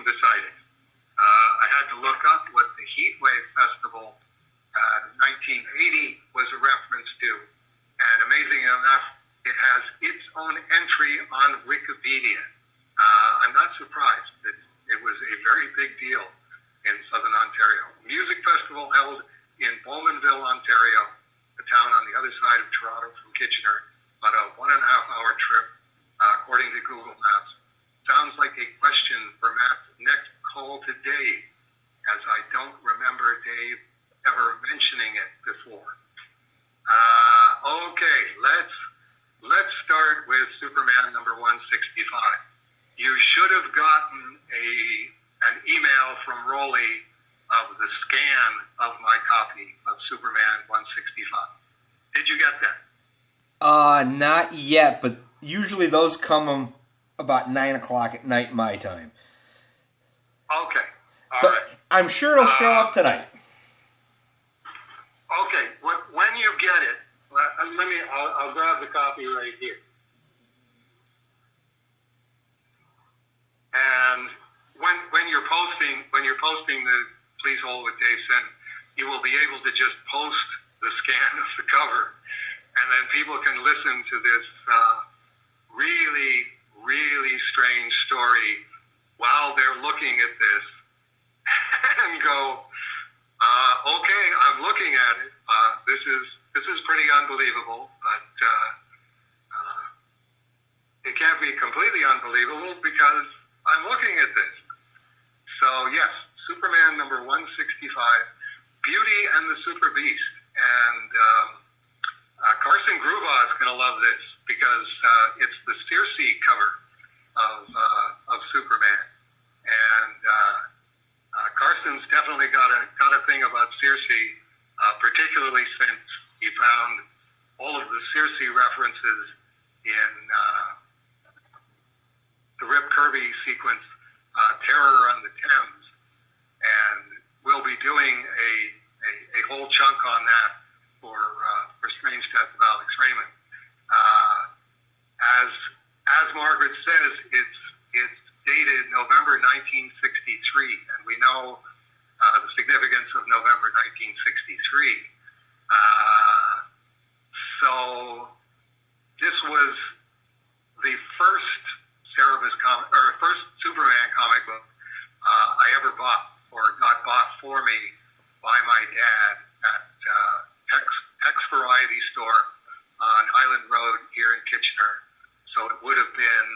beside it. I had to look up what the Heatwave Festival 1980 was a reference to, and amazing enough, it has its own entry on Wikipedia. I'm not surprised that it was a very big deal in Southern Ontario. Music festival held in Bowmanville, Ontario, a town on the other side of Toronto from Kitchener, about a 1.5-hour trip, according to Google Maps. Sounds like a question for Matt's next call to Dave, as I don't remember Dave ever mentioning it before. Okay, let's start with Superman number 165. You should have gotten an email from Rolly of the scan of my copy of Superman 165. Did you get that? Not yet, but usually those come about 9 o'clock at night my time. Okay. So right. I'm sure it'll show up tonight. Okay. When you get it, I'll grab the copy right here. And when you're posting the Please Hold with Dave Sen, you will be able to just post the scan of the cover, and then people can listen to this really, really strange story while they're looking at this and go, okay, I'm looking at it. This is pretty unbelievable, but it can't be completely unbelievable because I'm looking at this. So yes, Superman number 165, Beauty and the Super Beast. And Carson Grubaugh is going to love this because it's the Circe cover of Superman. And Carson's definitely got a thing about Circe, particularly since he found all of the Circe references in the Rip Kirby sequence, Terror on the Thames, and we'll be doing a whole chunk on that for Strange Death of Alex Raymond. As Margaret says, it's dated November 1963, and we know the significance of November 1963. So this was the first first Superman comic book I ever bought, or got bought for me by my dad at Hex Variety Store on Highland Road here in Kitchener. So it would have been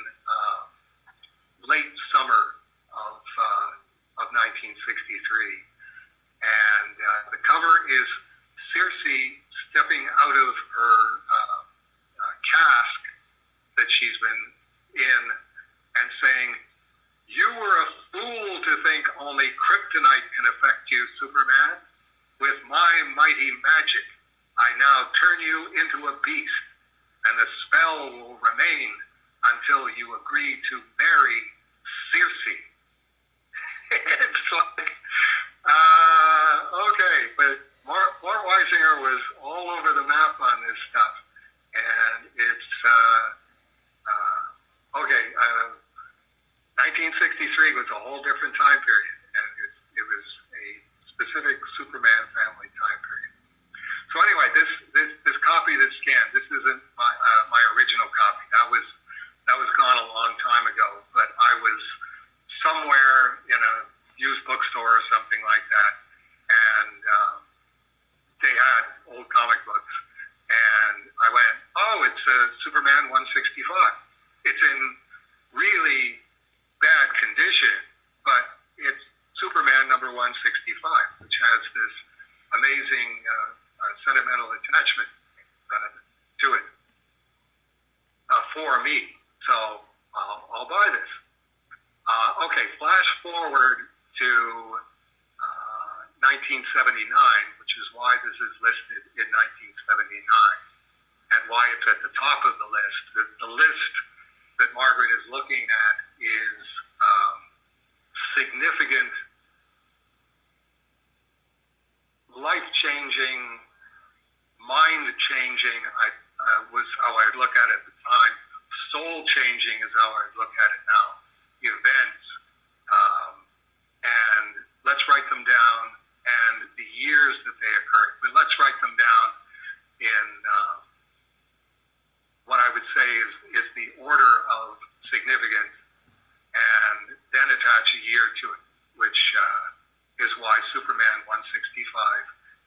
late summer of 1963. And the cover is Circe stepping out of her cask that she's been in and saying, "You were a fool to think only kryptonite can affect you, Superman. With my mighty magic, I now turn you into a beast, and the spell will remain until you agree to marry Circe." It's like, okay, but Mort Weisinger was all over the map on this stuff, and it's, okay, 1963 was a whole different time period, and it was a specific Superman family time period. So anyway, this copy that's scanned, this isn't my original copy. That was gone a long time ago, but I was somewhere in a used bookstore or something like that, and they had old comic books, and I went, oh, it's Superman 165. It's in really bad condition, but it's Superman number 165, which has this amazing sentimental attachment to it for me. So I'll buy this. Okay, flash forward to 1979, which is why this is listed in 1979 and why it's at the top of the list. The list that Margaret is looking at is significant, life-changing, mind-changing, was how I look at it at the time. Soul-changing is how I look at it now. Events year to it, which is why Superman 165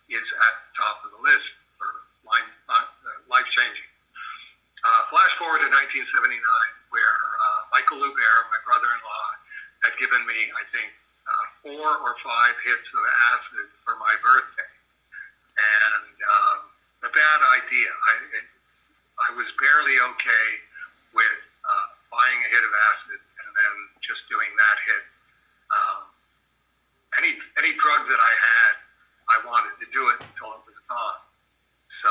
is at the top of the list for life-changing. Flash forward to 1979, where Michael Lubert, my brother-in-law, had given me, I think, 4 or 5 hits of acid for my birthday. And a bad idea. I was barely okay with buying a hit of acid and then just doing that hit. Any drug that I had, I wanted to do it until it was gone. So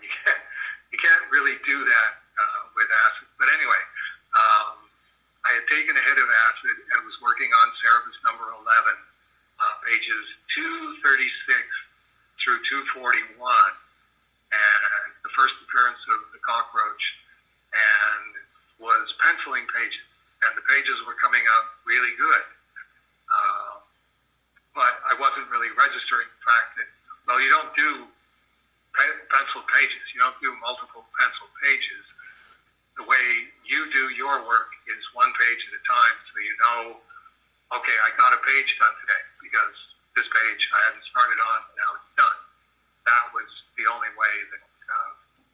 you can't really do that with acid. But anyway, I had taken a hit of acid and was working on Cerebus number 11, pages 236 through 241, and the first appearance of the cockroach, and was penciling pages, and the pages were coming out really good. But I wasn't really registering the fact that, well, you don't do pencil pages. You don't do multiple pencil pages. The way you do your work is one page at a time, so you know, okay, I got a page done today because this page I hadn't started on, now it's done. That was the only way that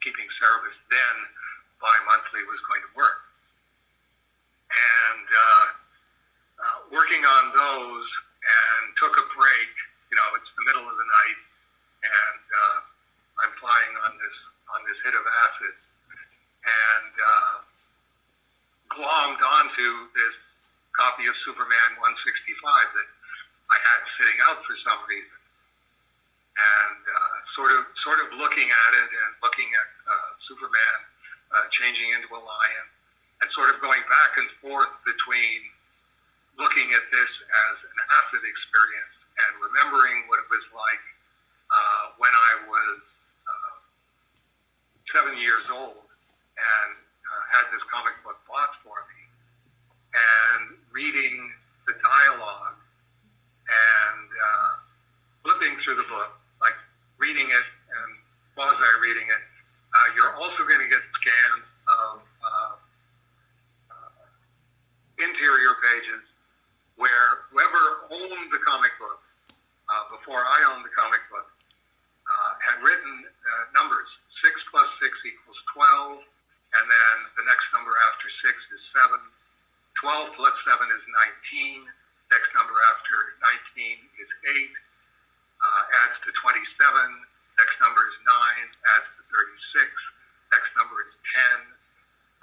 keeping Cerebus then bi-monthly was going to work. And working on those, and took a break. It's the middle of the night, and I'm flying on this hit of acid, and glommed onto this copy of Superman 165 that I had sitting out for some reason, and sort of looking at it and looking at Superman changing into a lion, and sort of going back and forth between looking at this as an acid experience and remembering what it was like when I was 7 years old and had this comic book bought for me, and reading the dialogue and flipping through the book, like reading it, and quasi-reading it. You're also going to get scans of interior pages where whoever owned the comic book before I owned the comic book had written numbers. 6 plus 6 equals 12, and then the next number after 6 is 7. 12 plus 7 is 19. Next number after 19 is 8. Adds to 27. Next number is 9. Adds to 36. Next number is 10.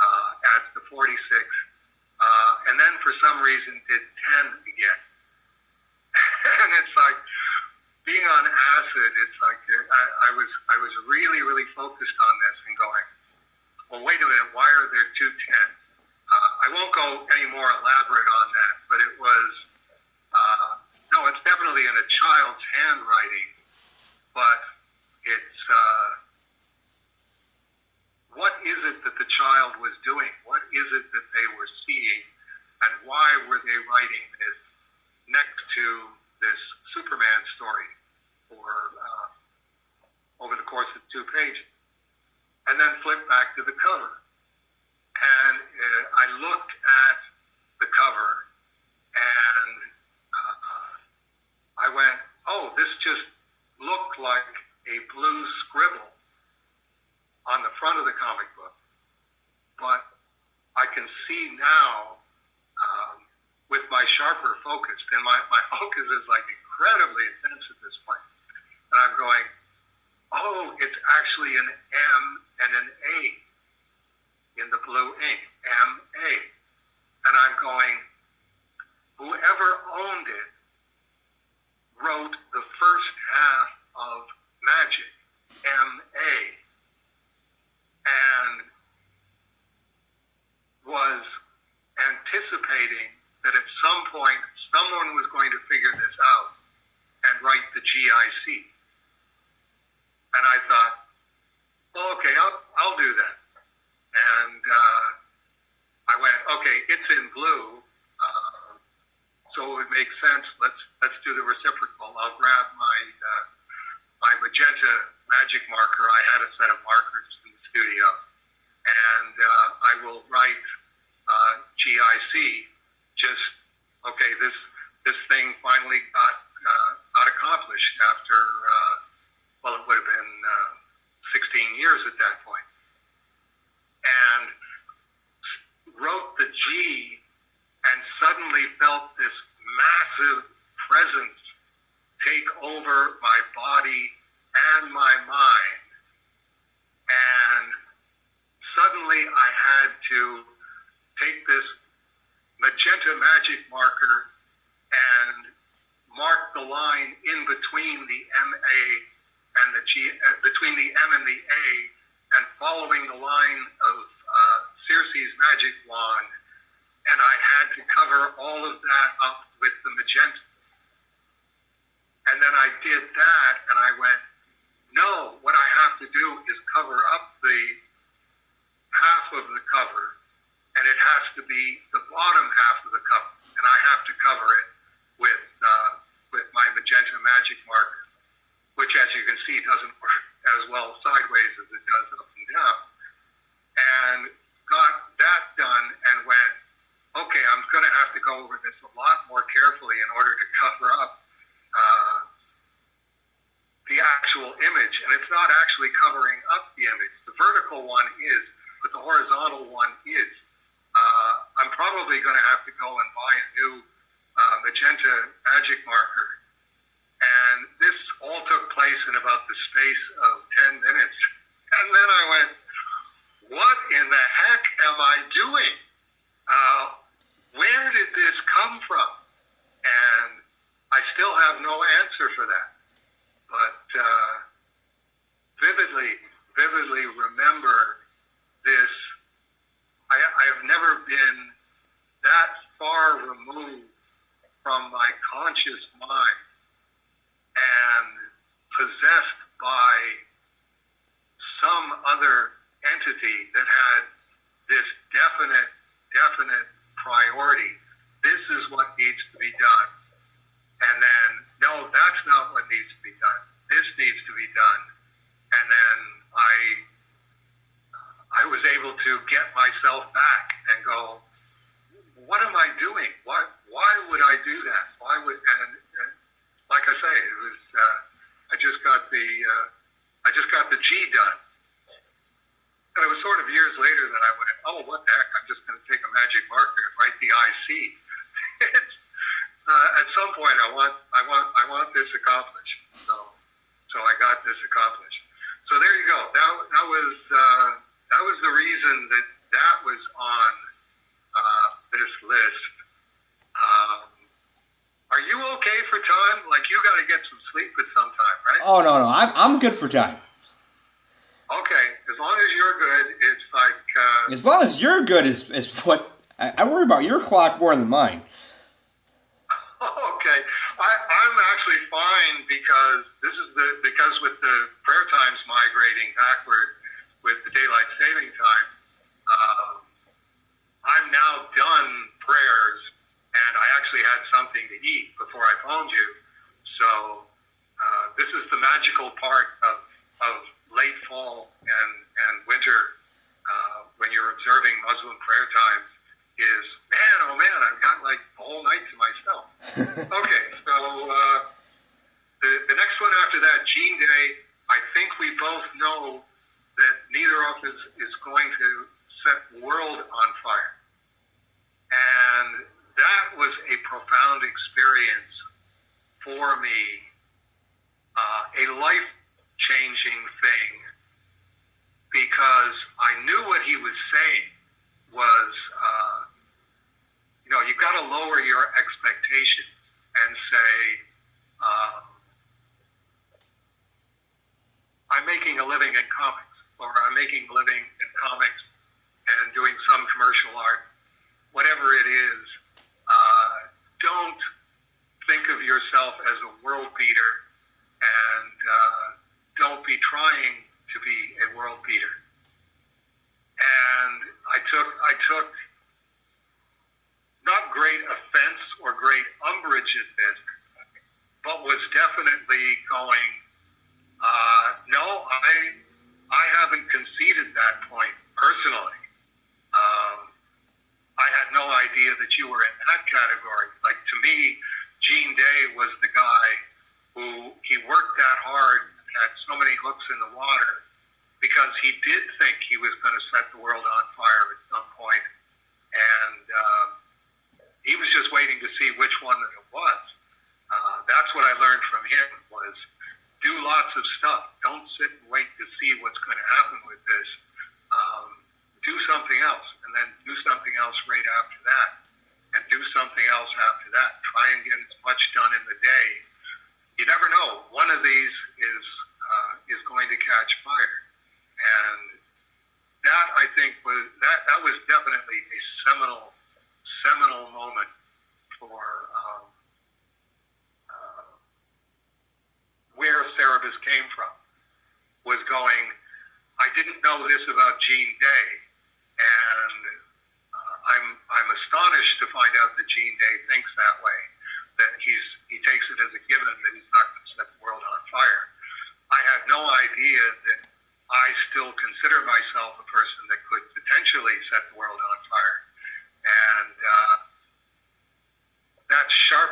Adds to 46. And then for some reason did 10 again. And it's like, being on acid, it's like I was really, really focused on this and going, well, wait a minute, why are there 2 10s? I won't go any more elaborate on that, but it was, no, it's definitely in a child's handwriting, but it's, what is it that the child was doing? What is it that they were seeing? And why were they writing this next to this Superman story for over the course of 2 pages? And then flip back to the cover. And I looked at the cover, and I went, oh, this just looked like a blue scribble on the front of the comic book. But I can see now, with my sharper focus, and my focus is like incredibly intense at this point, and I'm going, oh, it's actually an M and an A in the blue ink, M-A. And I'm going, whoever owned it wrote the first half of Magic, M-A, and was anticipating that at some point someone was going to figure this out and write the GIC. And I thought, well, okay, I'll do that. And I went, okay, it's in blue, so it would make sense. Let's do the reciprocal. I'll grab my magenta magic marker. I had a set of markers in the studio, and I will write GIC. Just, okay, felt this massive presence take over my body and my mind. And suddenly I had to take this magenta magic marker and mark the line in between the MA and the G, between the M and the A, and following the line of Cerebus magic wand. And I had to cover all of that up with the magenta. And then I did that, and I went, no, what I have to do is cover up the half of the cover, and it has to be the bottom half of the cover, and I have to cover it with my magenta magic marker, which, as you can see, doesn't work as well sideways as it does up and down. And got that done and went, okay, I'm going to have to go over this a lot more carefully in order to cover up the actual image. And it's not actually covering up the image. The vertical one is, but the horizontal one is. I'm probably going to have to go and buy a new magenta magic marker. And this all took place in about the space of 10 minutes. And then I went, what in the heck am I doing? Where did this come from? And I still have no answer for that. But vividly remember this. I have never been that far removed from my conscious mind and possessed by some other entity that had this definite priority. This is what needs to be done. And then, no, that's not what needs to be done. This needs to be done. And then I was able to get myself back and go, what am I doing? Why would I do that? Why would, and like I say, it was, I just got the G done. And it was sort of years later that I went, oh, what the heck? I'm just going to take a magic marker and write the IC. At some point, I want this accomplished. So I got this accomplished. So there you go. That was the reason that was on this list. Are you okay for time? Like, you got to get some sleep at some time, right? Oh, no. I'm good for time. Okay. As long as you're good, it's like... as long as you're good is what... I worry about your clock more than mine. Okay. I'm actually fine because because with the prayer times migrating backward with the daylight saving time, I'm now done prayers, and I actually had something to eat before I phoned you. So this is the magical part of late fall and winter when you're observing Muslim prayer times is, oh man, I've got like a whole night to myself. Okay, so the next one after that, Gene Day, I think we both know that neither of us is going to set the world on fire. And that was a profound experience for me, a life-changing thing, because I knew what he was saying was, you've got to lower your expectations and say, I'm making a living in comics, or I'm making a living in comics and doing some commercial art, whatever it is. Don't think of yourself as a world beater, and don't be trying to be a world beater. And I took not great offense or great umbrage at this, but was definitely going, no, I haven't conceded that point personally. I had no idea that you were in that category. Like, to me, Gene Day was the guy who, he worked that hard, had so many hooks in the water, because he did think he was going to set the world on fire at some point. And he was just waiting to see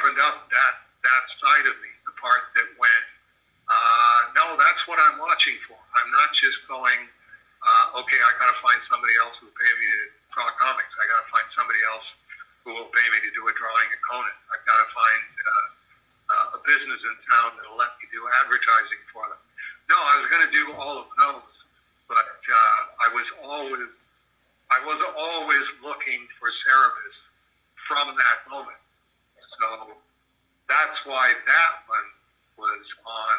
sharpened up that side of me, the part that went, no, that's what I'm watching for. I'm not just going, okay, I got to find somebody else who will pay me to draw comics. I got to find somebody else who will pay me to do a drawing at Conan. I've got to find a business in town that will let me do advertising for them. No, I was going to do all of those, but I was always looking for Cerebus from that moment. So that's why that one was on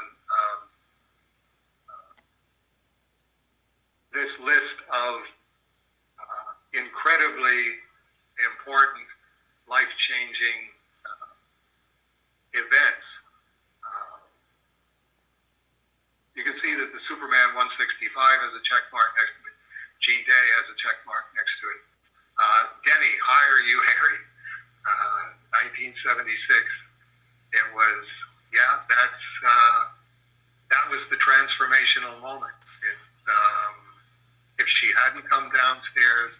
this list of incredibly important, life-changing events. You can see that the Superman 165 has a check mark next to it. Gene Day has a check mark next to it. Denny, hire you, Harry. 1976. It was, that was the transformational moment. If she hadn't come downstairs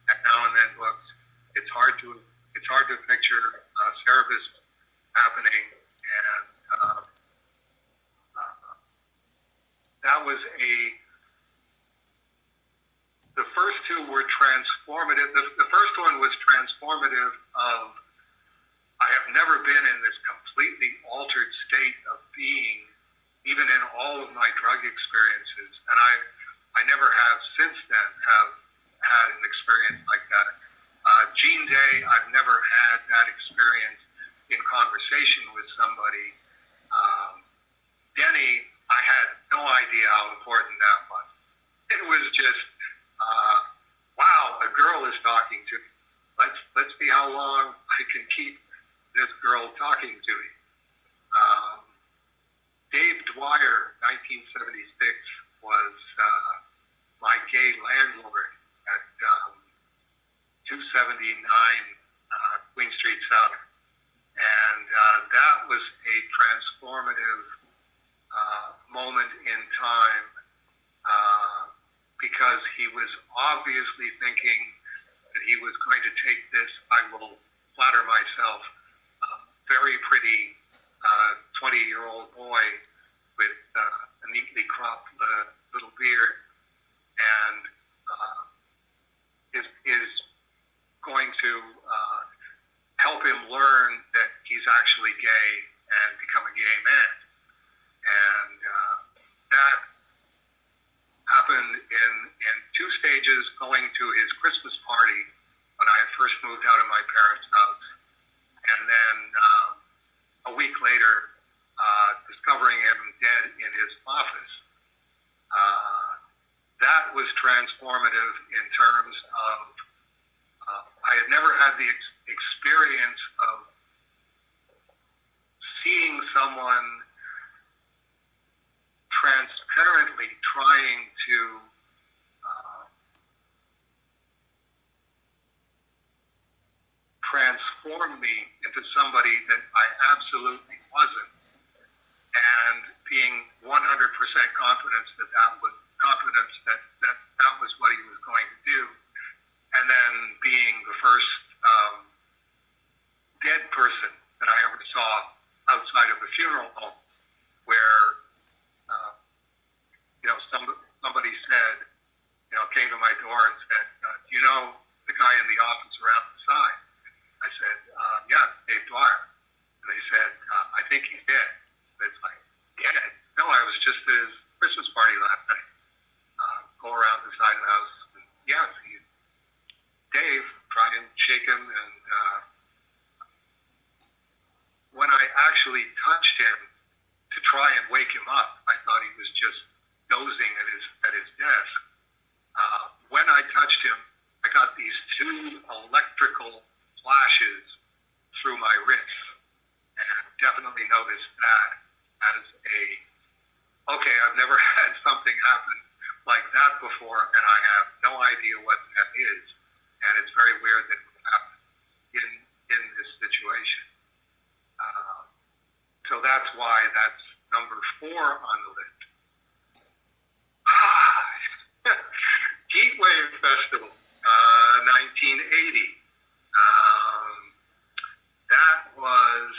at Now and Then Books, it's hard to picture Cerebus happening, and that was the first two were transformative. The first one was transformative of, I have never been in this completely altered state of being, even in all of my drug experiences, and I never have since then have had an experience like that. Gene Day, I've never had that experience in conversation with somebody. Denny, I had no idea how important that was. It was just, wow, a girl is talking to me. Let's see how long I can keep this girl talking to me. Dave Dwyer, 1976, was my gay landlord at 279 Queen Street South. And that was a transformative moment in time because he was obviously thinking that he was going to take this, I will flatter myself, very pretty 20-year-old boy with a neatly cropped little beard, and is going to help him learn that he's actually gay and become a gay man. And that happened in two stages, going to his Christmas party when I had first moved out of my parents' house, and then a week later, discovering him dead in his office. That was transformative in terms of, I had never had the experience of seeing someone transparently trying to transform me into somebody that I absolutely wasn't, and being 100% confident that that was what he was going to do, and then being the first dead person that I ever saw outside of a funeral home, where somebody said, came to my door and said, do you know the guy in the office around the side? I said, yeah, Dave Dwyer. And they said, I think he's dead. And it's like, dead? No, I was just at his Christmas party last night. Go around the side of the house. And, yeah, Dave, try and shake him. And when I actually touched him to try and wake him up, I thought he was just dozing at his desk. When I touched him, I got these two electrical flashes through my wrist, and I definitely noticed that as okay, I've never had something happen like that before, and I have no idea what that is, and it's very weird that it would happen in this situation. So that's why that's number 4 on the list. Heatwave Festival, 1980. That was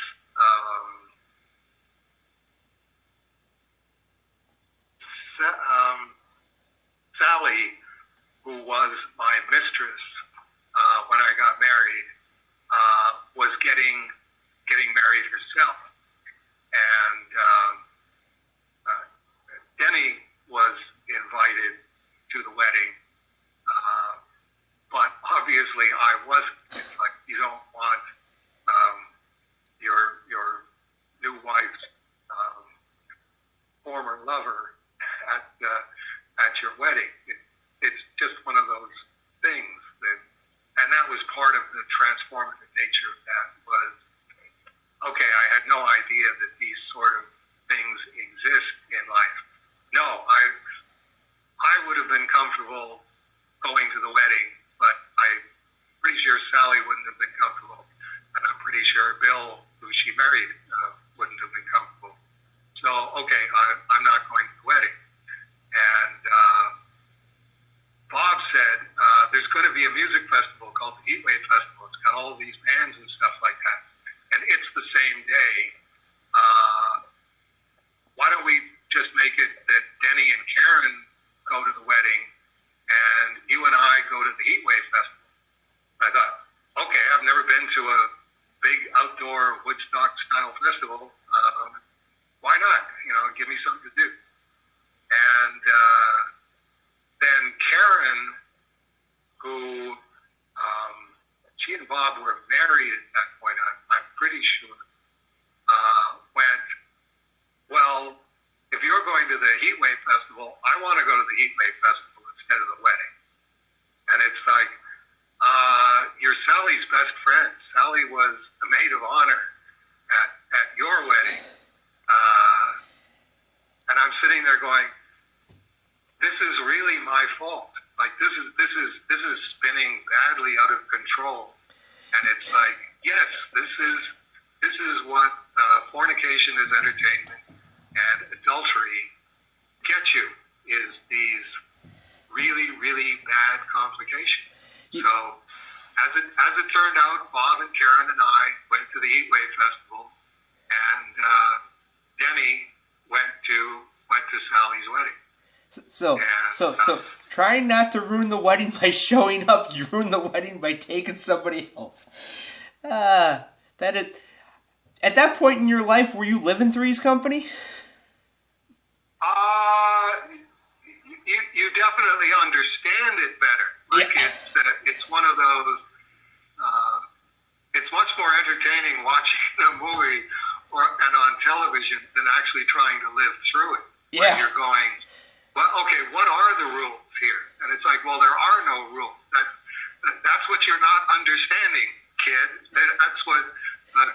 lover at your wedding. It's just one of those things and that was part of the transformative nature of that was, okay, I had no idea that these sort of things exist in life. No, I would have been comfortable going to the wedding, but I'm pretty sure Sally wouldn't have been comfortable, and I'm pretty sure Bill, who she married, wouldn't have been comfortable. So, okay, I'm not going to the wedding. And Bob said, there's going to be a music festival called the Heatwave Festival. It's got all these bands and stuff like that. And it's the same day. Why don't we just make it that Denny and Karen go to the wedding and you and I go to the Heatwave Festival? I thought, okay, I've never been to a big outdoor Woodstock-style festival. Why not? Give me something to do. And then Karen, who she and Bob were married at that point, I'm pretty sure, went, well, if you're going to the Heatwave Festival, I want to go to the Heatwave Festival instead of the wedding. And it's like, you're Sally's best friend. Sally was the maid of honor at your wedding. And I'm sitting there going, this is really my fault. Like this is spinning badly out of control. And it's like, yes, this is what fornication is entertainment and adultery gets you, is these really, really bad complications. So as it turned out, Bob and Karen and I went to the Heatwave Festival, and Denny went to Sally's wedding. So trying not to ruin the wedding by showing up, you ruin the wedding by taking somebody else. At that point in your life, were you living Three's Company? You definitely understand it better. Like it's one of those. It's much more entertaining watching a movie and on television than actually trying to live through it. Yeah. When you're going, well, okay, what are the rules here? And it's like, well, there are no rules. That's what you're not understanding, kid. That's what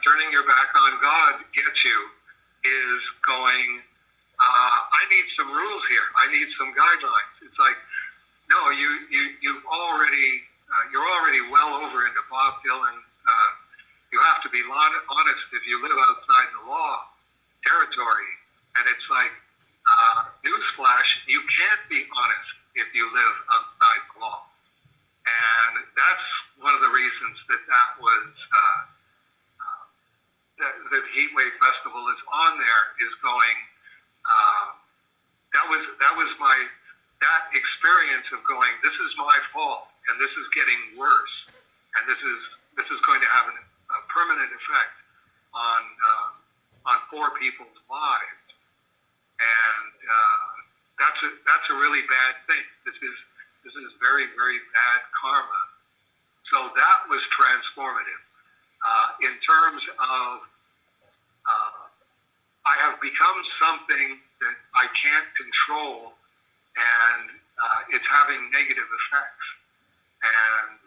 turning your back on God gets you, is going, I need some rules here. I need some guidelines. It's like, no, you're already well over into Bob Dylan. You have to be honest if you live outside the law territory. And it's like, newsflash, you can't be honest if you live outside the law. And that's one of the reasons that was, the Heatwave Festival is on there, is going, that experience of going, this is my fault, and this is getting worse, and this is going to have a permanent effect on poor people's lives, and that's a really bad thing. This is very, very bad karma. So that was transformative. In terms of, I have become something that I can't control, and it's having negative effects. And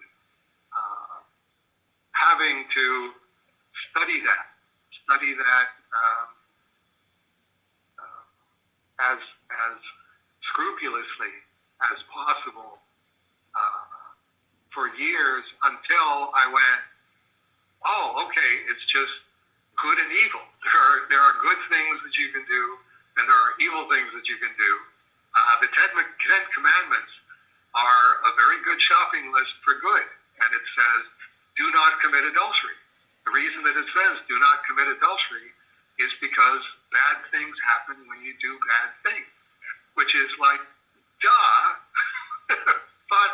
having to study that as scrupulously as possible for years, until I went, oh, okay, it's just good and evil. There are good things that you can do, and there are evil things that you can do. The Ten Commandments are a very good shopping list for good, and it says, do not commit adultery. The reason that it says do not commit adultery is because bad things happen when you do bad things, which is like, duh. But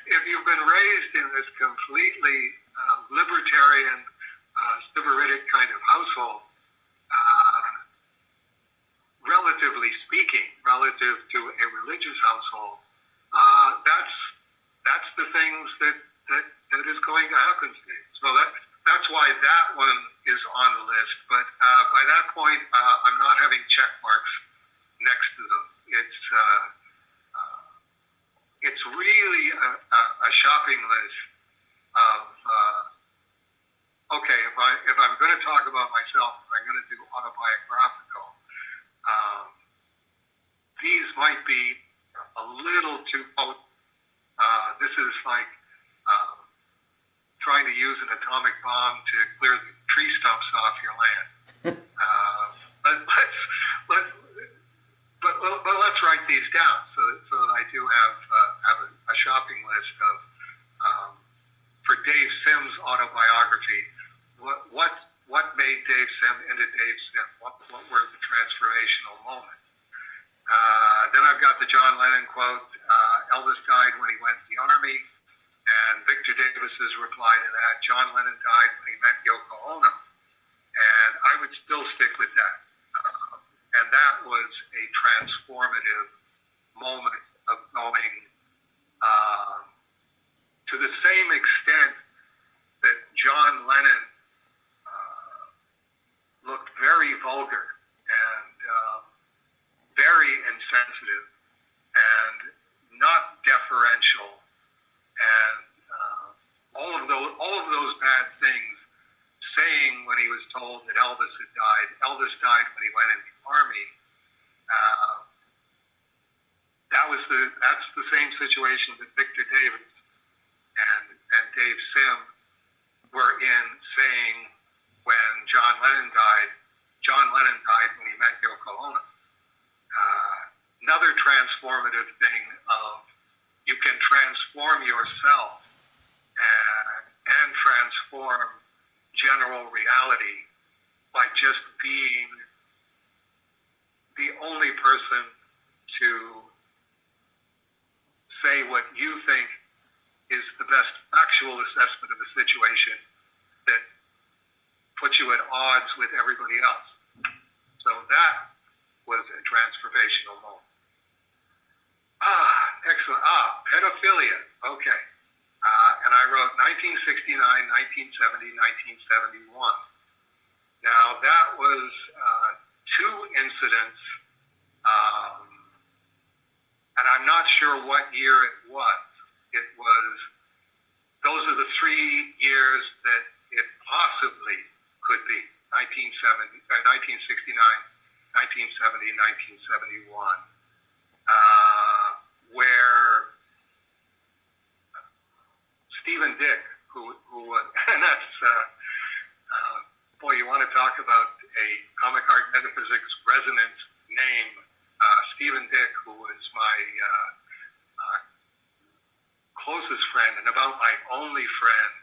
if you've been raised in this completely libertarian, sybaritic kind of household, relatively speaking, relative to a religious household, that's the things that is going to happen to you. So that's why that one is on the list. But by that point, I'm not having check marks next to them. It's really a shopping list of okay, if I'm going to talk about myself, if I'm going to do autobiographical, these might be a little too potent. This is like trying to use an atomic bomb to clear the tree stumps off your land. But let's write these down so that I do have a shopping list of for Dave Sim's autobiography. What made Dave Sim into Dave Sim? What were the transformational moments? Then I've got the John Lennon quote, Elvis died when he went to the Army, and Victor Davis's reply to that, John Lennon died when he met Yoko Ono. And I would still stick with that. And that was a transformative moment of going to the same extent that John Lennon looked very vulgar and very insensitive and not deferential, and all of those bad things, saying when he was told that Elvis had died. Elvis died when he went in the Army. That's the same situation that Victor Davis and Dave Sim were in, saying when John Lennon died when he met Yoko Ono. Another transformative thing of you can transform yourself and transform general reality by just being the only person to say what you think is the best factual assessment of a situation that puts you at odds with everybody else. So that was a transformational moment. Excellent. Pedophilia. Okay. And I wrote 1969, 1970, 1971. Now, that was two incidents, and I'm not sure what year it was. Those are the 3 years that it possibly could be, 1969, 1970, 1971, where Stephen Dick, who and that's, boy, you want to talk about a comic art metaphysics resonant name, Stephen Dick, who was my closest friend and about my only friend,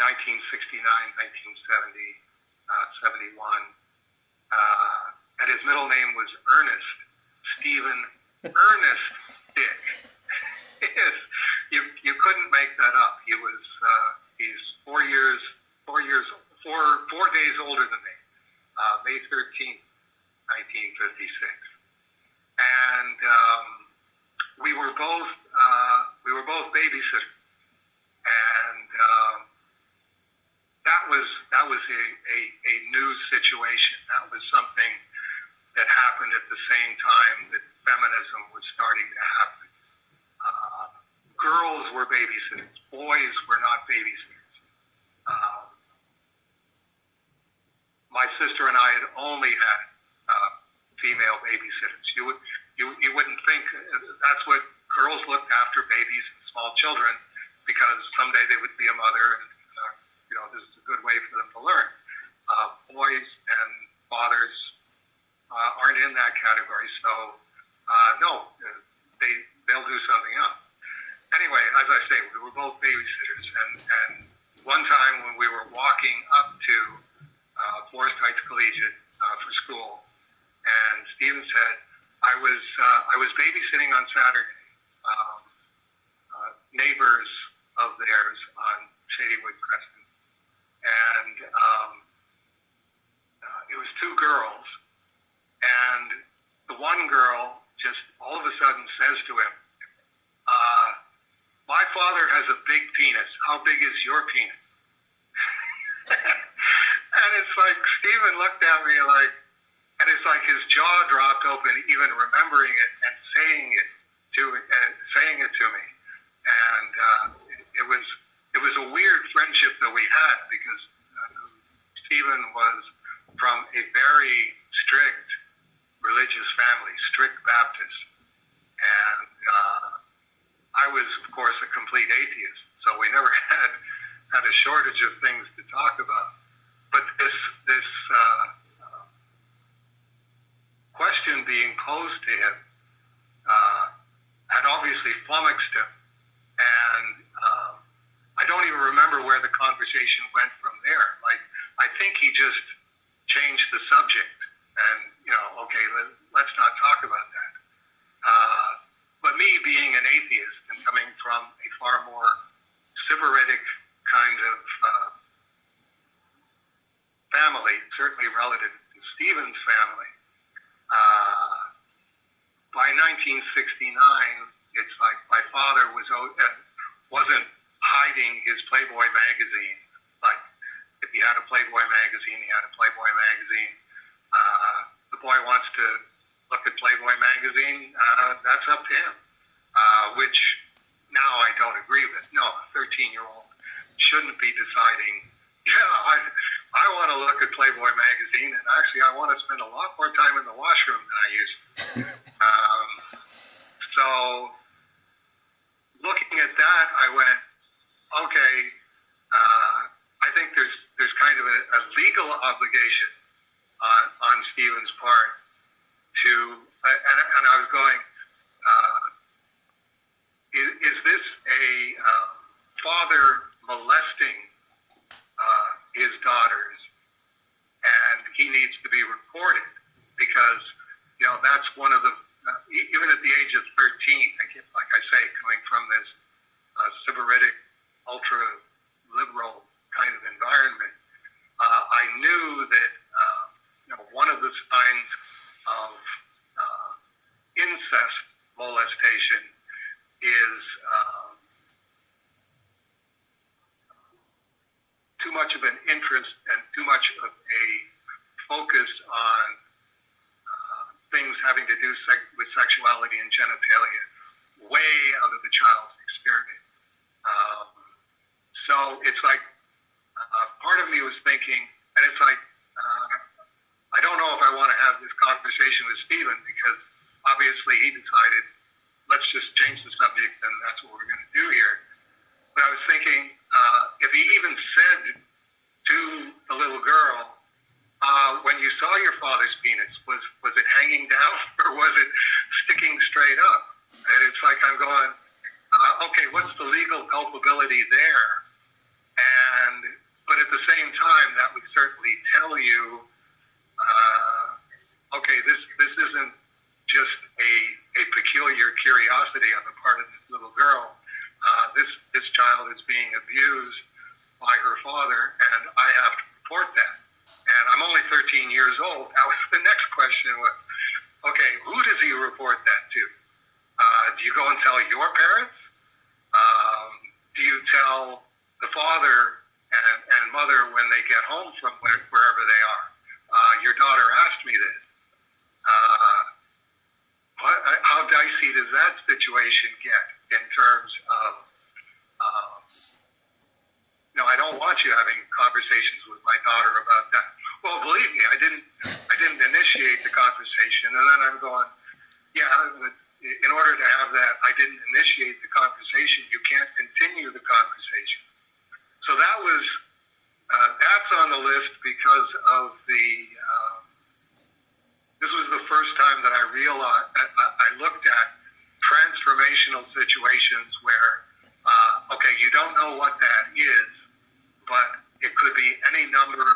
1969, 1970, 71. And his middle name was Ernest. Stephen Ernest Dick. You couldn't make that up. He's 4 days older than me. May 13th, 1956. And we were both babysitters. And that was a new situation. That was something that happened at the same time that feminism was starting to happen. Girls were babysitters. Boys were not babysitters. even remembering it and saying it to me. And it was a weird friendship that we had, because Stephen was from a very strict religious family, strict Baptist, and I was, of course, a complete atheist. So we never had a shortage of things to talk about. But this question being posed to him had obviously flummoxed him, and I don't even remember where the conversation went from there. Like, I think he just changed the subject, and okay, let's not talk about that. But me being an atheist and coming from a far more Sybaritic kind of family, certainly relative to Stephen's family, by 1969, it's like my father wasn't hiding his Playboy magazine. Like, if he had a Playboy magazine, he had a Playboy magazine. The boy wants to look at Playboy magazine, that's up to him, which now I don't agree with. No, a 13-year-old shouldn't be deciding, I want to look at Playboy magazine, and actually I want to spend a lot more time in the washroom than I used to. So looking at that, I went, okay, I think there's kind of a legal obligation on Stephen's part to, and I was going, is this a father molesting his daughters, and he needs to be reported, because that's one of the even at the age of 13, like I say, coming from this Sybaritic, ultra liberal kind of environment, I knew that one of the signs of incest molestation is too much of an interest and too much of a focus on things having to do with sexuality and genitalia, way out of the child's experience. So it's like, part of me was thinking, and it's like, I don't know if I want to have this conversation with Stephen, because obviously he decided, let's just change the subject, and that's what we're going to do here. But I was thinking, if he even said to the little girl, when you saw your father's penis, was it hanging down, or was it sticking straight up? And it's like I'm going, okay, what's the legal culpability there? But at the same time, that would certainly tell you, okay, this isn't just a peculiar curiosity on the part of this little girl. This child is being abused by her father, and I have to report that. And I'm only 13 years old. That was the next question was, okay, who does he report that to? Do you go and tell your parents? Do you tell the father and mother when they get home from wherever they are? Your daughter asked me this. How dicey does that situation get in terms of, I don't want you having conversations with my daughter about that. Well, believe me, I didn't initiate the conversation, and then I'm going, in order to have that, I didn't initiate the conversation. You can't continue the conversation. So that was, that's on the list because of this was the first time that I realized, I looked at transformational situations where, okay, you don't know what that is, but it could be any number of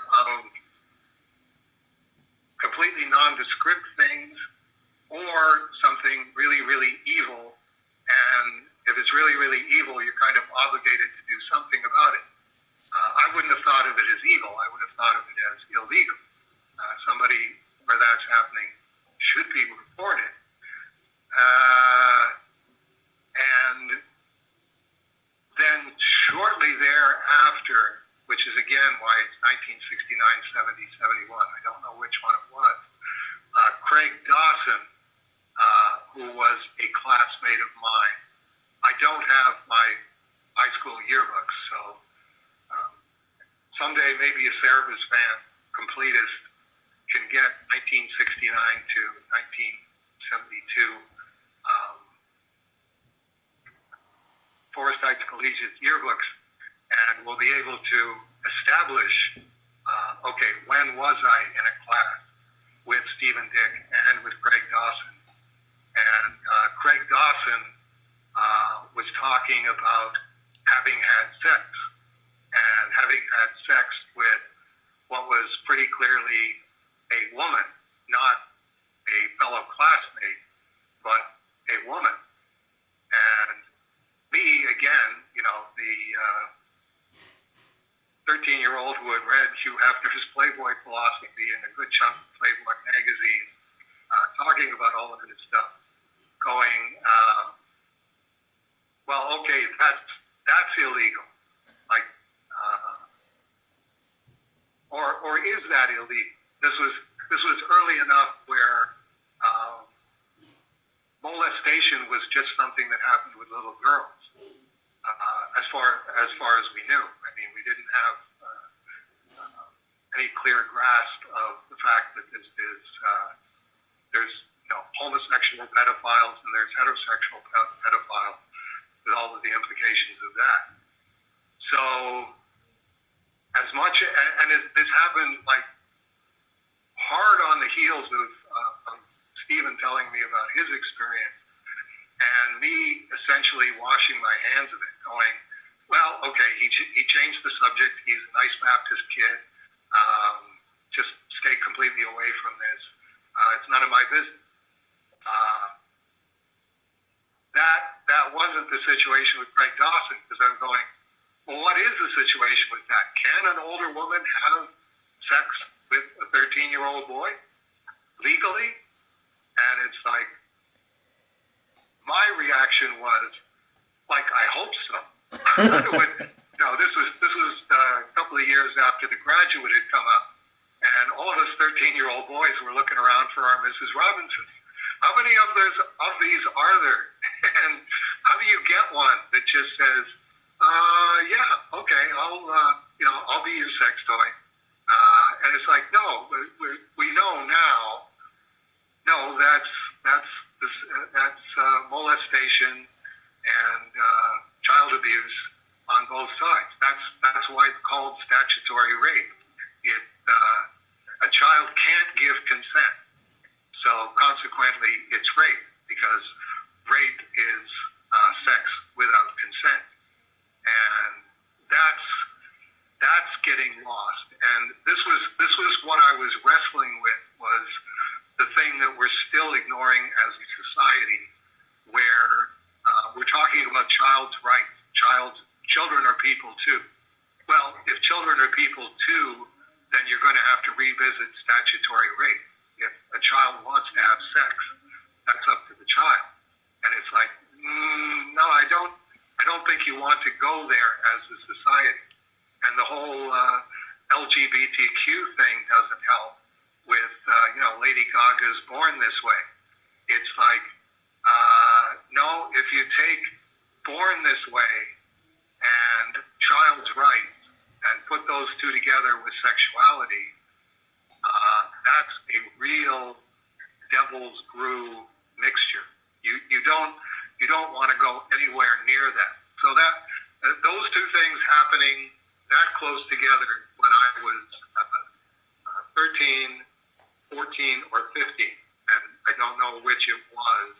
completely nondescript things or something really, really evil. And if it's really, really evil, you're kind of obligated to do something about it. I wouldn't have thought of it as evil. I would have thought of it as illegal. Somebody where that's happening should be reported. And then shortly thereafter, which is again why it's 1969, 70, 71, I don't know which one it was, Craig Dawson say maybe a Cerebus fan completist can get 1969 to 1972 Forest Heights Collegiate yearbooks, and will be able to establish, okay, when was I in a class with Stephen Dick and with Craig Dawson? And Craig Dawson was talking about having had sex, and having had sex with what was pretty clearly a woman, not a fellow classmate, but a woman. And me, again, you know, the 13-year-old who had read Hugh Hefner's Playboy philosophy and a good chunk of Playboy magazine, talking about all of this stuff, going, well, okay, that's illegal. Like, or is that illegal? This was early enough where molestation was just something that happened with little girls, as far as we knew. I mean, we didn't have any clear grasp of the fact that there's homosexual pedophiles and there's heterosexual pedophiles, with all of the implications of that. So, as much, and this happened like hard on the heels of Stephen telling me about his experience, and me essentially washing my hands of it, going, well, okay, he changed the subject. He's a nice Baptist kid. Just stay completely away from this. It's none of my business. That wasn't the situation with Craig Dawson, because I'm going, well, what is the situation with that? Can an older woman have sex with a 13-year-old boy legally? And it's like, my reaction was, like, I hope so. This was a couple of years after The Graduate had come up, and all of us 13-year-old boys were looking around for our Mrs. Robinson. How many of these are there? And how do you get one that just says, yeah, okay, I'll be your sex toy? And it's like, no, we know now. No, that's molestation and child abuse on both sides. That's why it's called statutory rape. A child can't give consent, so consequently, it's rape, because rape is sex without consent, and that's getting lost. And this was what I was wrestling with, was the thing that we're still ignoring as a society, where we're talking about child's rights. Children are people too. Well, if children are people too, then you're going to have to revisit statutory rape. If a child wants to have sex, that's up to the child. And it's like, no, I don't think you want to go there as a society. And the whole LGBTQ thing doesn't help with, Lady Gaga's Born This Way. It's like, no, if you take Born This Way and child's rights and put those two together with sexuality, that's a real devil's brew mixture. You don't want to go anywhere near that. So that those two things happening that close together when I was 13, 14, or 15, and I don't know which it was,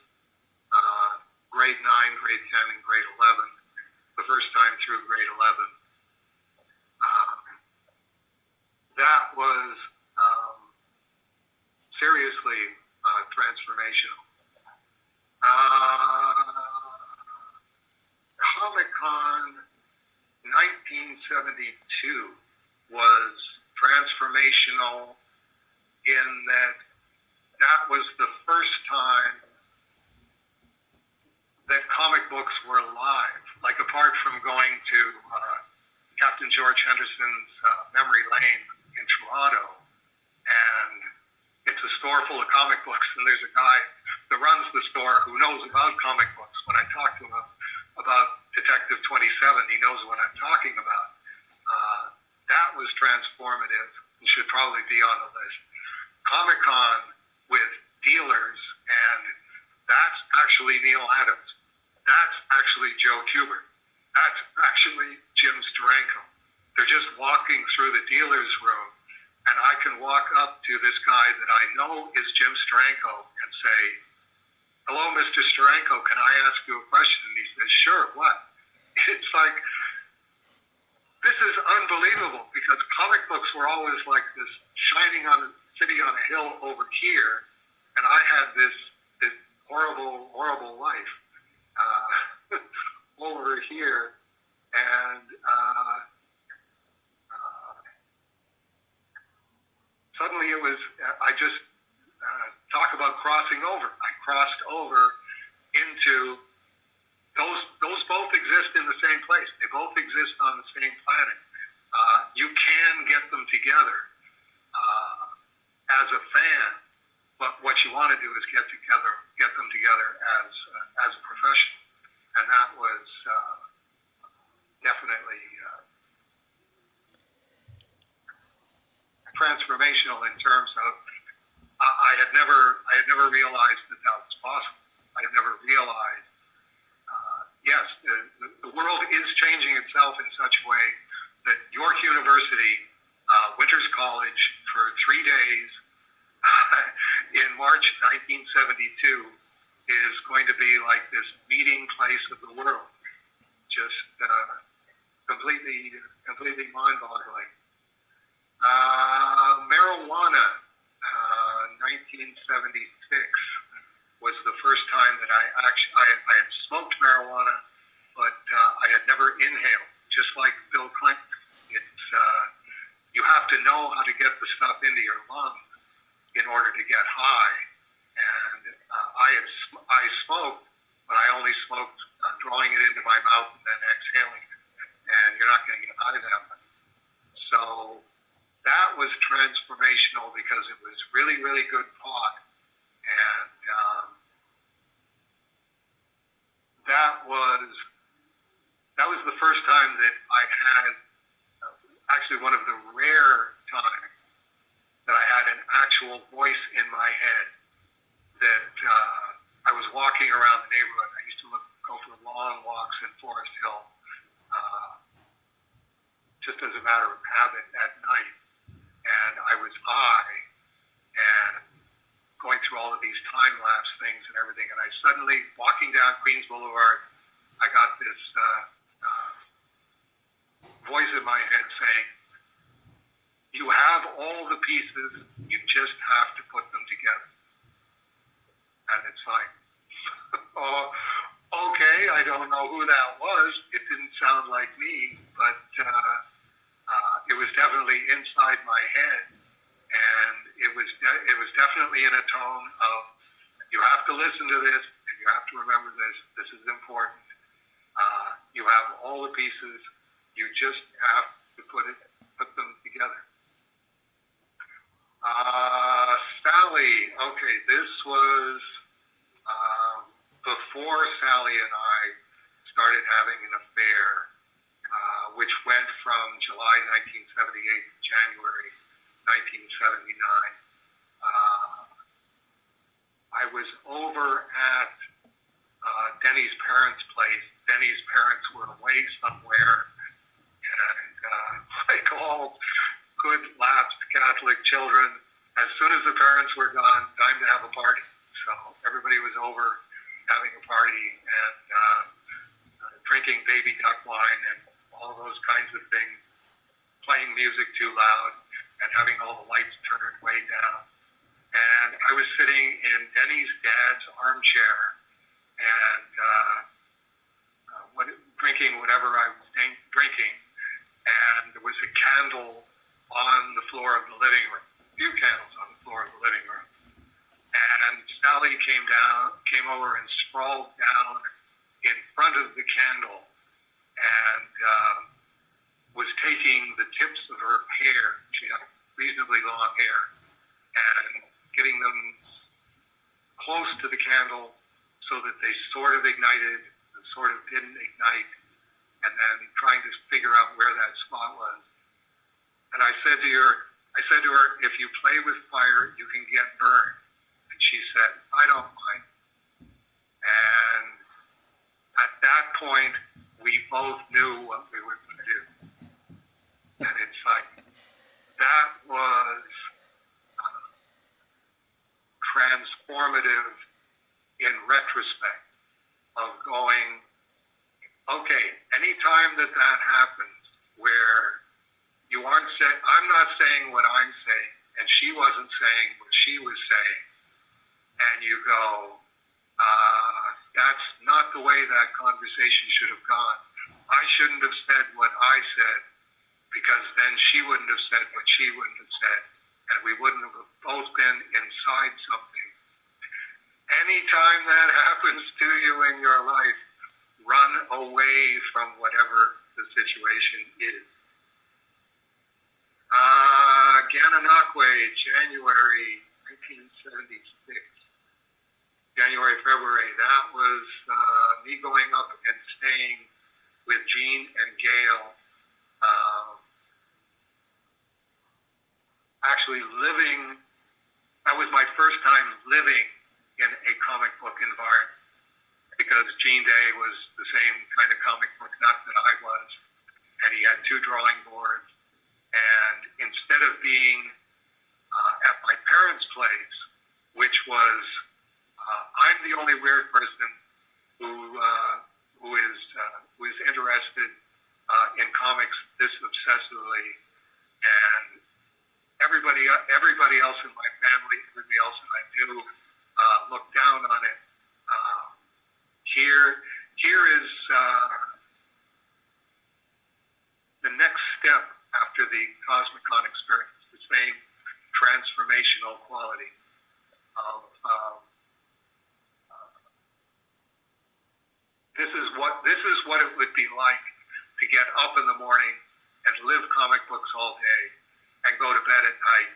grade 9, grade 10, and grade 11, the first time through grade 11. That was seriously transformational. Comic-Con 1972 was transformational in that was the first time transformative and should probably be on the list. Comic-Con with dealers, and that's actually Neil Adams. That's actually Joe Kubert. That's actually Jim Steranko. They're just walking through the dealer's room, and I can walk up to this guy that I know is Jim Steranko and say, "Hello, Mr. Steranko, can I ask you a question?" And he says, "Sure, what?" It's like, this is unbelievable, because comic books were always like this shining on city on a hill over here, and I had this horrible, horrible life over here, and suddenly it was, I just talk about crossing over. I crossed over into those both exist in the same place. They both exist on the same planet. You can get them together as a fan, but what you want to do is get them together as a professional, and that was definitely transformational in terms of I had never realized that was possible. I had never realized. Yes, the world is changing itself in such a way that York University, Winters College, for 3 days in March 1972 is going to be like this meeting place of the world. Just completely mind-boggling. Marijuana, 1976 was the first time that I had smoked marijuana, but I had never inhaled. Just like Bill Clinton, it's you have to know how to get the stuff into your lungs in order to get high. And I smoked, but I only smoked drawing it into my mouth and then exhaling it. And you're not going to get high that way. So that was transformational because it was really, really good pot. And that was the first time that I had, actually one of the rare times that I had an actual voice in my head, that I was walking around the neighborhood. I used to go for long walks in Forest Hill, just as a matter of habit at night. And I was high and going through all of these time-lapse things and everything. And I suddenly, walking down Queens Boulevard, I got this voice in my head saying, "You have all the pieces, you just have to put them together." And it's like, oh, okay, I don't know who that was. It didn't sound like me, but it was definitely inside my head. And it was definitely in a tone of, you have to listen to this, and you have to remember this. This is important. You have all the pieces. You just have to put them together. Sally. Okay, this was before Sally and I started having an affair, which went from July 1978 to January 1979. I was over at Denny's parents' place. Denny's parents were away somewhere, and like all good lapsed Catholic children, as soon as the parents were gone, time to have a party. So everybody was over having a party and drinking baby duck wine and all those kinds of things, playing music too loud and having all the lights turned way down. And I was sitting in Denny's dad's armchair and drinking whatever I was drinking. And there was a candle on the floor of the living room, a few candles on the floor of the living room. And Sally came over and sprawled down in front of the candle and was taking the tips of her hair. She had reasonably long hair, and getting them close to the candle so that they sort of ignited and sort of didn't ignite, and then trying to figure out where that spot was. And I said to I said to her, if you play with fire, you can get burned. And she said, I don't mind. And at that point, we both knew what we were going to do. And it's like, that was transformative in retrospect of going, okay, anytime that happens where you aren't saying, I'm not saying what I'm saying, and she wasn't saying what she was saying, and you go, that's not the way that conversation should have gone. I shouldn't have said what I said, because then she wouldn't have said what she wouldn't have said, and we wouldn't have both been inside something. Anytime that happens to you in your life, run away from whatever the situation is. Gananoque, January 1976. January, February. That was me going up and staying with Jean and Gail. Actually living, that was my first time living in a comic book environment, because Gene Day was the same kind of comic book nut that I was, and he had 2 drawing boards. And instead of being at my parents' place, which was, I'm the only weird person who is interested in comics this obsessively, and everybody else in my family, everybody else that I knew, looked down on it. Here is the next step after the Cosmicon experience, the same transformational quality of this is what it would be like to get up in the morning and live comic books all day, and go to bed at night,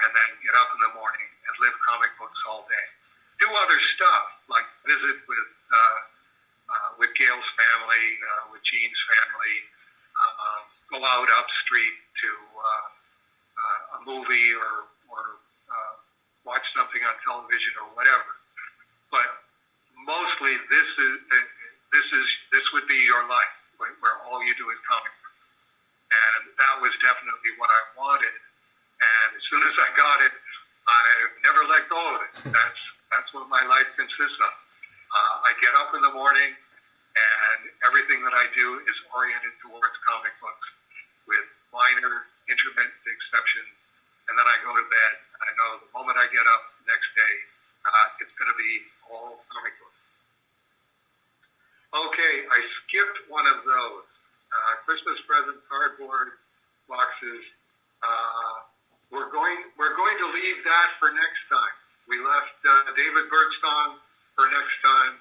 and then get up in the morning and live comic books all day. Do other stuff, like visit with Gail's family, with Jean's family, go out upstreet to a movie or watch something on television or whatever. But mostly this would be your life, where all you do is comic books. And that was definitely what I wanted. And as soon as I got it, I've never let go of it. That's what my life consists of. I get up in the morning, and everything that I do is oriented towards comic books, with minor intermittent exceptions. And then I go to bed, and I know the moment I get up the next day, it's going to be all comic books. Okay, I skipped one of those. Christmas present cardboard boxes. We're going to leave that for next time. We left David Birdsong for next time,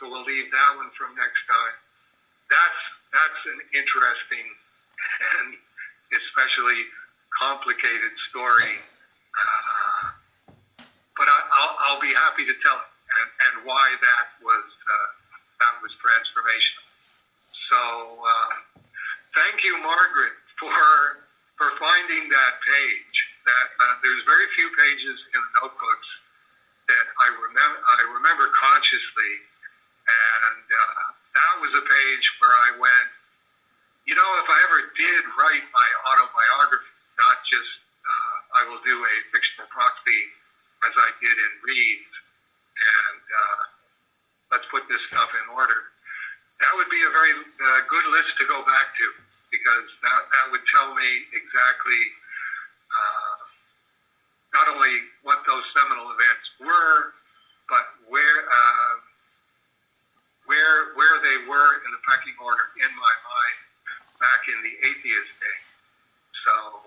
so we'll leave that one from next time. That's an interesting and especially complicated story, but I'll be happy to tell it and why that was transformational. So thank you, Margaret, for finding that page. That there's very few pages in the notebooks that I remember consciously, and that was a page where I went, you know, if I ever did write my autobiography, not just I will do a fictional proxy as I did in Reeds, and let's put this stuff in order. That would be a very good list to go back to, because that would tell me exactly not only what those seminal events were, but where they were in the pecking order in my mind back in the atheist day. So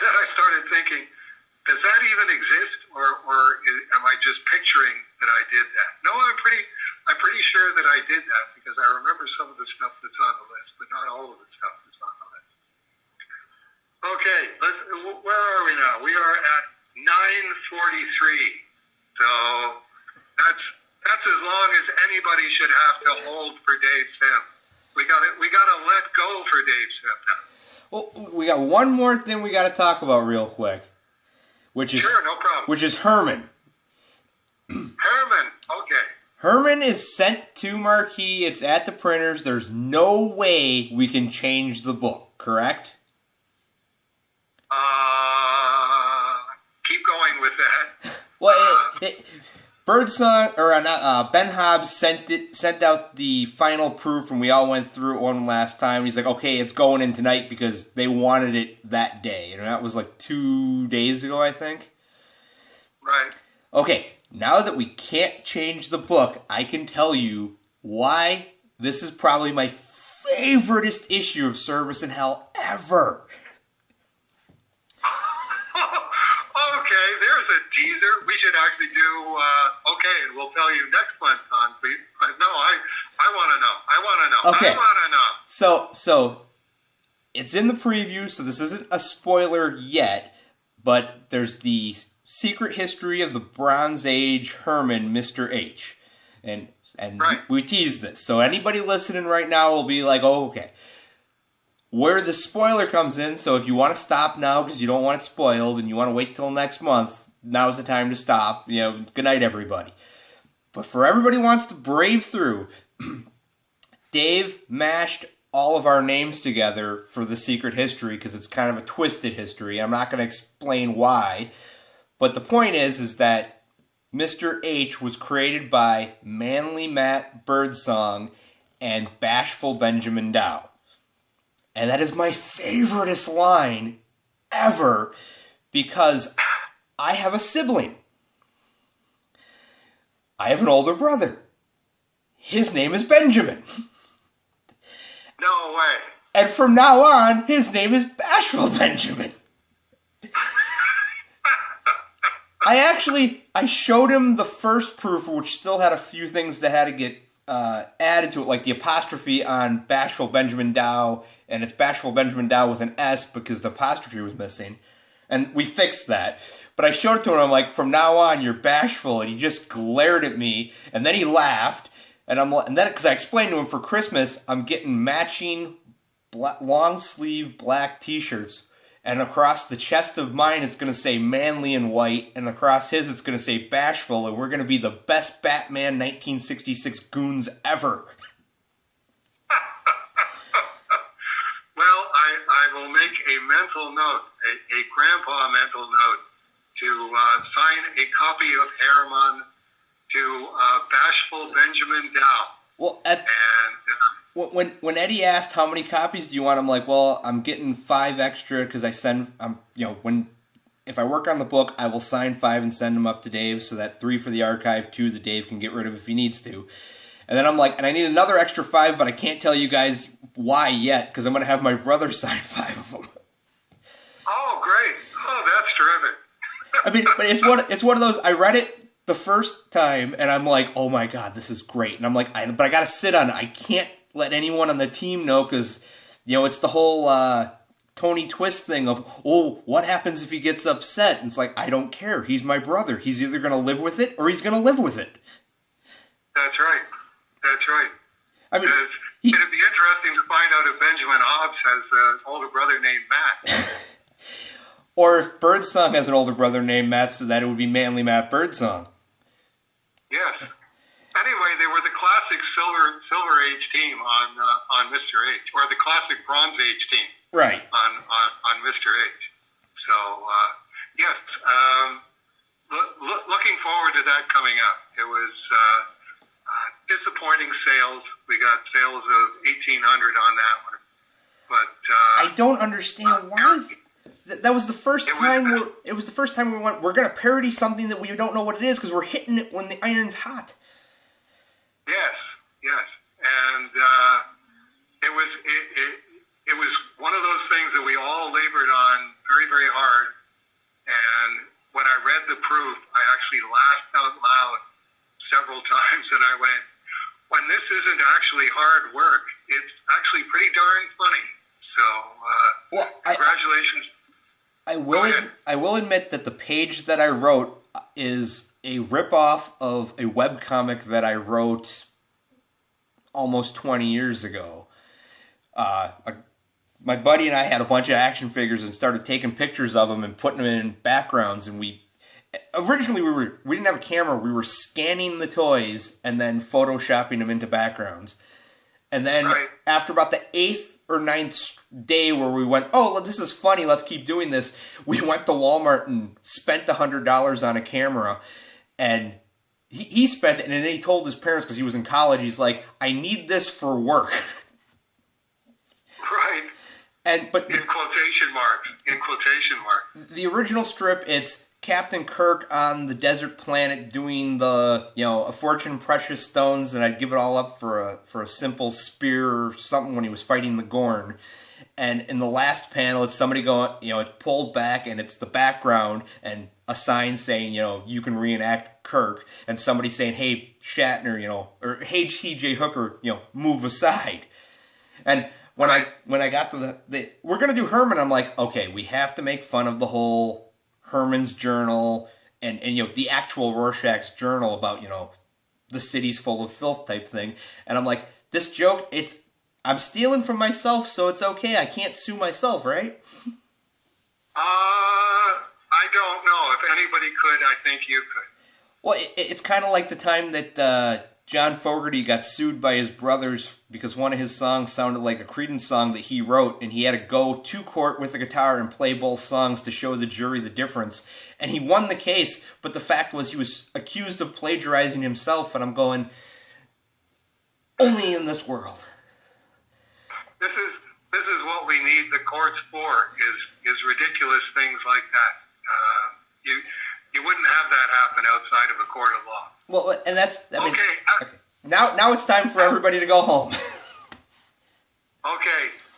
then I started thinking, does that even exist, or am I just picturing that I did that? No, I'm pretty sure that I did that, because I remember some of the stuff that's on the list, but not all of the stuff that's on the list. Okay, where are we now? We are at 9:43. So that's as long as anybody should have to hold for Dave Sim. We gotta let go for Dave Sim now. Well, we got one more thing we got to talk about real quick, which is sure, no problem. Which is Hermann. Hermann, okay. Hermann is sent to Marquee. It's at the printers. There's no way we can change the book, correct? Keep going with that. Well, Birdsong or Ben Hobbs sent out the final proof, and we all went through it one last time. He's like, okay, it's going in tonight because they wanted it that day, and that was like 2 days ago, I think. Right. Okay, now that we can't change the book, I can tell you why this is probably my favoriteest issue of Cerebus in Hell ever. Okay, there's a teaser. We should actually do, and we'll tell you next month on, please. But no, I want to know. Okay. I want to know. So, it's in the preview, so this isn't a spoiler yet, but there's the secret history of the Bronze Age Hermann, Mr. H. And right. We teased this. So anybody listening right now will be like, oh, okay. Where the spoiler comes in, so if you want to stop now because you don't want it spoiled and you want to wait till next month, now's the time to stop. Good night, everybody. But for everybody who wants to brave through, Dave mashed all of our names together for the secret history because it's kind of a twisted history. I'm not going to explain why. But the point is that Mr. H was created by Manly Matt Birdsong and Bashful Benjamin Dow. And that is my favoriteest line ever because I have a sibling. I have an older brother. His name is Benjamin. No way. And from now on, his name is Bashful Benjamin. I showed him the first proof, which still had a few things that had to get added to it, like the apostrophe on Bashful Benjamin Dow, and it's Bashful Benjamin Dow with an S because the apostrophe was missing. And we fixed that. But I showed it to him, I'm like, from now on, you're bashful, and he just glared at me, and then he laughed, and then, because I explained to him for Christmas, I'm getting matching long-sleeve black t-shirts, and across the chest of mine, it's going to say manly and white, and across his, it's going to say bashful, and we're going to be the best Batman 1966 goons ever. Well, I will make a mental note, a grandpa mental note, to sign a copy of Hermann to Bashful Benjamin Dow. Well, when Eddie asked how many copies do you want, I'm like, well, I'm getting 5 extra because I send, if I work on the book, I will sign 5 and send them up to Dave, so that 3 for the archive, 2 that Dave can get rid of if he needs to. And then I'm like, and I need another extra 5, but I can't tell you guys why yet because I'm going to have my brother sign 5 of them. Oh, great! Oh, that's terrific. I mean, but it's one of those. I read it the first time, and I'm like, oh my god, this is great. And I'm like, but I got to sit on it. I can't let anyone on the team know because, it's the whole Tony Twist thing of, oh, what happens if he gets upset? And it's like, I don't care. He's my brother. He's either going to live with it or he's going to live with it. That's right. That's right. I mean, it'd be interesting to find out if Benjamin Hobbs has an older brother named Matt. Or if Birdsong has an older brother named Matt, so that it would be Manly Matt Birdsong. Yes. Anyway, they were the classic Silver Age team on Mr. H, or the classic Bronze Age team. Right. On Mr. H. So, yes. Looking forward to that coming up. It was disappointing sales. We got sales of 1,800 on that one. But I don't understand why. That was the first time. It was the first time we went. We're going to parody something that we don't know what it is because we're hitting it when the iron's hot. Yes, and it was one of those things that we all labored on very, very hard. And when I read the proof, I actually laughed out loud several times, and I went, "When this isn't actually hard work, it's actually pretty darn funny." So, congratulations. I will admit that the page that I wrote is a ripoff of a webcomic that I wrote almost 20 years ago. my buddy and I had a bunch of action figures and started taking pictures of them and putting them in backgrounds. And originally we didn't have a camera. We were scanning the toys and then photoshopping them into backgrounds. And then after about the 8th or 9th day where we went, oh, this is funny, let's keep doing this, we went to Walmart and spent $100 on a camera. And he spent it, and then he told his parents, because he was in college, he's like, I need this for work. Right. But in quotation marks. The original strip, it's Captain Kirk on the desert planet doing the, a fortune precious stones, and I'd give it all up for a simple spear or something when he was fighting the Gorn. And in the last panel, it's somebody going, it's pulled back, and it's the background, and a sign saying, you can reenact Kirk, and somebody saying, hey, Shatner, or hey, T.J. Hooker, move aside. And when I got to we're going to do Hermann, I'm like, okay, we have to make fun of the whole Hermann's journal and the actual Rorschach's journal about, the city's full of filth type thing. And I'm like, this joke, I'm stealing from myself, so it's okay. I can't sue myself, right? I don't know. If anybody could, I think you could. Well, it's kind of like the time that John Fogerty got sued by his brothers because one of his songs sounded like a Creedence song that he wrote, and he had to go to court with a guitar and play both songs to show the jury the difference. And he won the case, but the fact was he was accused of plagiarizing himself, and I'm going, only in this world. This is what we need the courts for, is ridiculous things like that. You wouldn't have that happen outside of a court of law. Well, and okay. Now it's time for everybody to go home. Okay.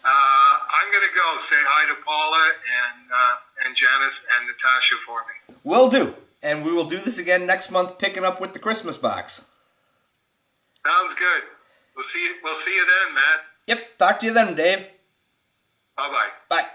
I'm going to go say hi to Paula and Janice and Natasha for me. Will do. And we will do this again next month, picking up with the Christmas box. Sounds good. We'll see you then, Matt. Yep. Talk to you then, Dave. Bye-bye. Bye.